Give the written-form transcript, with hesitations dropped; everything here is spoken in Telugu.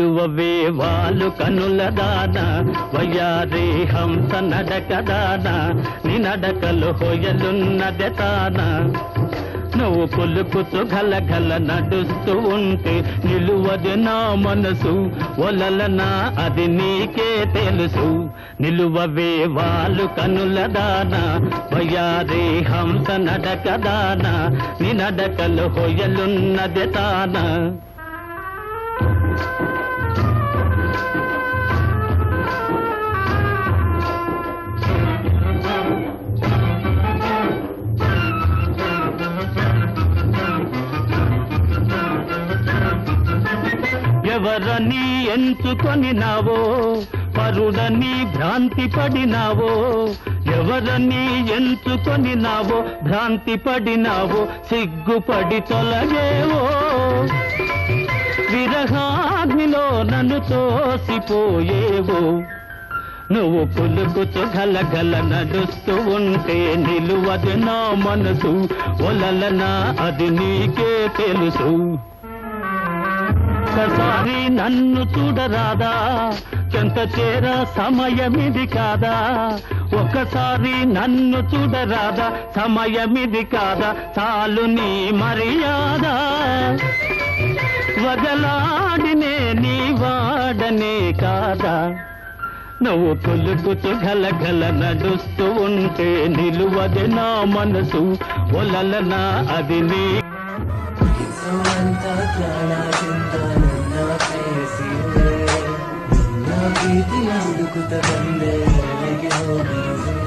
నిలువవే వాలు కనుల దాన వయ్యారే హంస నడకదాన నీ నడకలు హొయలున్నదె తాన నువ్వు పులుకుతూ గలగల నడుస్తూ ఉంటే నిలువది నా మనసు ఒలలనా అది నీకే తెలుసు నిలువవే వాలు కనుల దాన వయ్యారే హంస నడకదాన నీ నడకలు హొయలున్నదె తాన ఎవరని ఎంచుకొనినావో పరుడని భ్రాంతి పడినావో ఎవరని ఎంచుకొనినావో భ్రాంతి పడినావో సిగ్గుపడి తొలగేవో విరహాగ్నిలో నన్ను తోసిపోయేవో నువ్వు పులుకుతూ గలగల నడుస్తూ ఉంటే నిలువది నా మనసు ఒలలనా అది నీకే తెలుసు ఒకసారి నన్ను చూడరాదా చెంత చేర సమయమిది కాదా ఒకసారి నన్ను చూడరాదా సమయమిది కాదా చాలు నీ మర్యాద వదలాడినే నీ వాడనే కాదా నువ్వు పులుకుతూ గలగల నడుస్తూ ఉంటే నిలువది నా మనసు ఒలలనా అది నీ ಪ್ರೀತಿ ಹುಡುಕುತ್ತ ಬಂದೆ ಹೋಗಿ